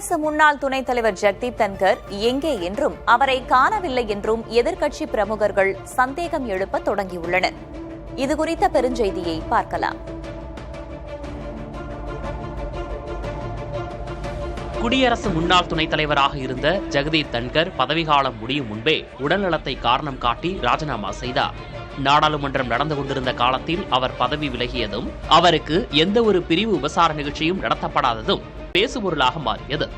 குடியரசு முன்னாள் துணைத் தலைவர் ஜெகதீப் தன்கர் எங்கே என்றும் அவரை காணவில்லை என்றும் எதிர்க்கட்சி பிரமுகர்கள் சந்தேகம் எழுப்ப தொடங்கியுள்ளனர். இதுகுறித்த பெருஞ்செய்தியை பார்க்கலாம். குடியரசு முன்னாள் துணைத் தலைவராக இருந்த ஜெகதீப் தன்கர் பதவிக்காலம் முடியும் முன்பே உடல்நலத்தை காரணம் காட்டி ராஜினாமா செய்தார். நாடாளுமன்றம் நடந்து கொண்டிருந்த காலத்தில் அவர் பதவி விலகியதும் அவருக்கு எந்த ஒரு பிரிவு உபசார நிகழ்ச்சியும் நடத்தப்படாததும் பேசுபொருளாக மாறியது.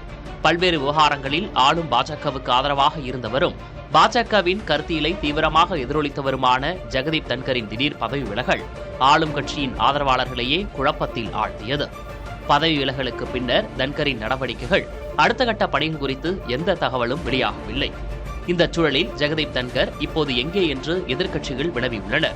பல்வேறு விவகாரங்களில் ஆளும் பாஜகவுக்கு ஆதரவாக இருந்தவரும் பாஜகவின் கருத்தியலை தீவிரமாக எதிரொலித்தவருமான ஜெகதீப் தன்கரின் திடீர் பதவி விலகல் ஆளும் கட்சியின் ஆதரவாளர்களையே குழப்பத்தில் ஆழ்த்தியது. பதவி விலகலுக்கு பின்னர் தன்கரின் நடவடிக்கைகள் அடுத்த கட்ட பணிகள் குறித்து எந்த தகவலும் வெளியாகவில்லை. இந்த சூழலில் ஜெகதீப் தன்கர் இப்போது எங்கே என்று எதிர்க்கட்சிகள் வினவியுள்ளன.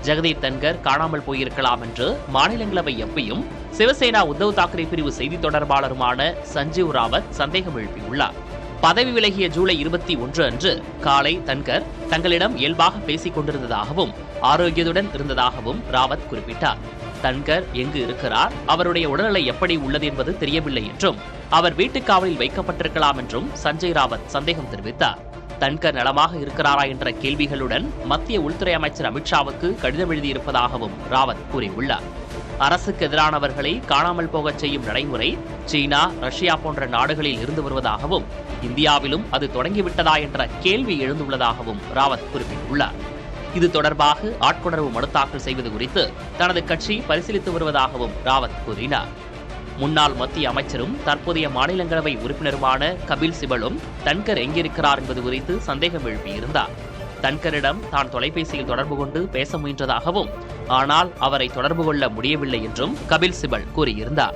ஜெகதீப் தன்கர் காணாமல் போயிருக்கலாம் என்று மாநிலங்களவை எம்பியும் சிவசேனா உத்தவ் தாக்கரே பிரிவு செய்தி தொடர்பாளருமான சஞ்சீவ் ராவத் சந்தேகம் எழுப்பியுள்ளார். பதவி விலகிய ஜூலை 21 அன்று காலை தன்கர் தங்களிடம் இயல்பாக பேசிக் கொண்டிருந்ததாகவும் ஆரோக்கியத்துடன் இருந்ததாகவும் ராவத் குறிப்பிட்டார். தன்கர் எங்கு இருக்கிறார், அவருடைய உடல்நிலை எப்படி உள்ளது என்பது தெரியவில்லை என்றும் அவர் வீட்டுக் காவலில் வைக்கப்பட்டிருக்கலாம் என்றும் சஞ்சய் ராவத் சந்தேகம் தெரிவித்தார். தன்கர் நலமாக இருக்கிறாரா என்ற கேள்விகளுடன் மத்திய உள்துறை அமைச்சர் அமித்ஷாவுக்கு கடிதம் எழுதியிருப்பதாகவும் ராவத் கூறியுள்ளார். அரசுக்கு எதிரானவர்களை காணாமல் போகச் செய்யும் நடைமுறை சீனா, ரஷ்யா போன்ற நாடுகளில் இருந்து வருவதாகவும் இந்தியாவிலும் அது தொடங்கிவிட்டதா என்ற கேள்வி எழுந்துள்ளதாகவும் ராவத் குறிப்பிட்டுள்ளார். இது தொடர்பாக ஆட்கொணர்வு மனு தாக்கல் செய்வது குறித்து தனது கட்சி பரிசீலித்து வருவதாகவும் ராவத் கூறினார். முன்னாள் மத்திய அமைச்சரும் தற்போதைய மாநிலங்களவை உறுப்பினருமான கபில் சிபலும் தன்கர் எங்கிருக்கிறார் என்பது குறித்து சந்தேகம் எழுப்பியிருந்தார். தன்கரிடம் தான் தொலைபேசியில் தொடர்பு கொண்டு பேச முயன்றதாகவும் ஆனால் அவரை தொடர்பு கொள்ள முடியவில்லை என்றும் கபில் சிபல் கூறியிருந்தார்.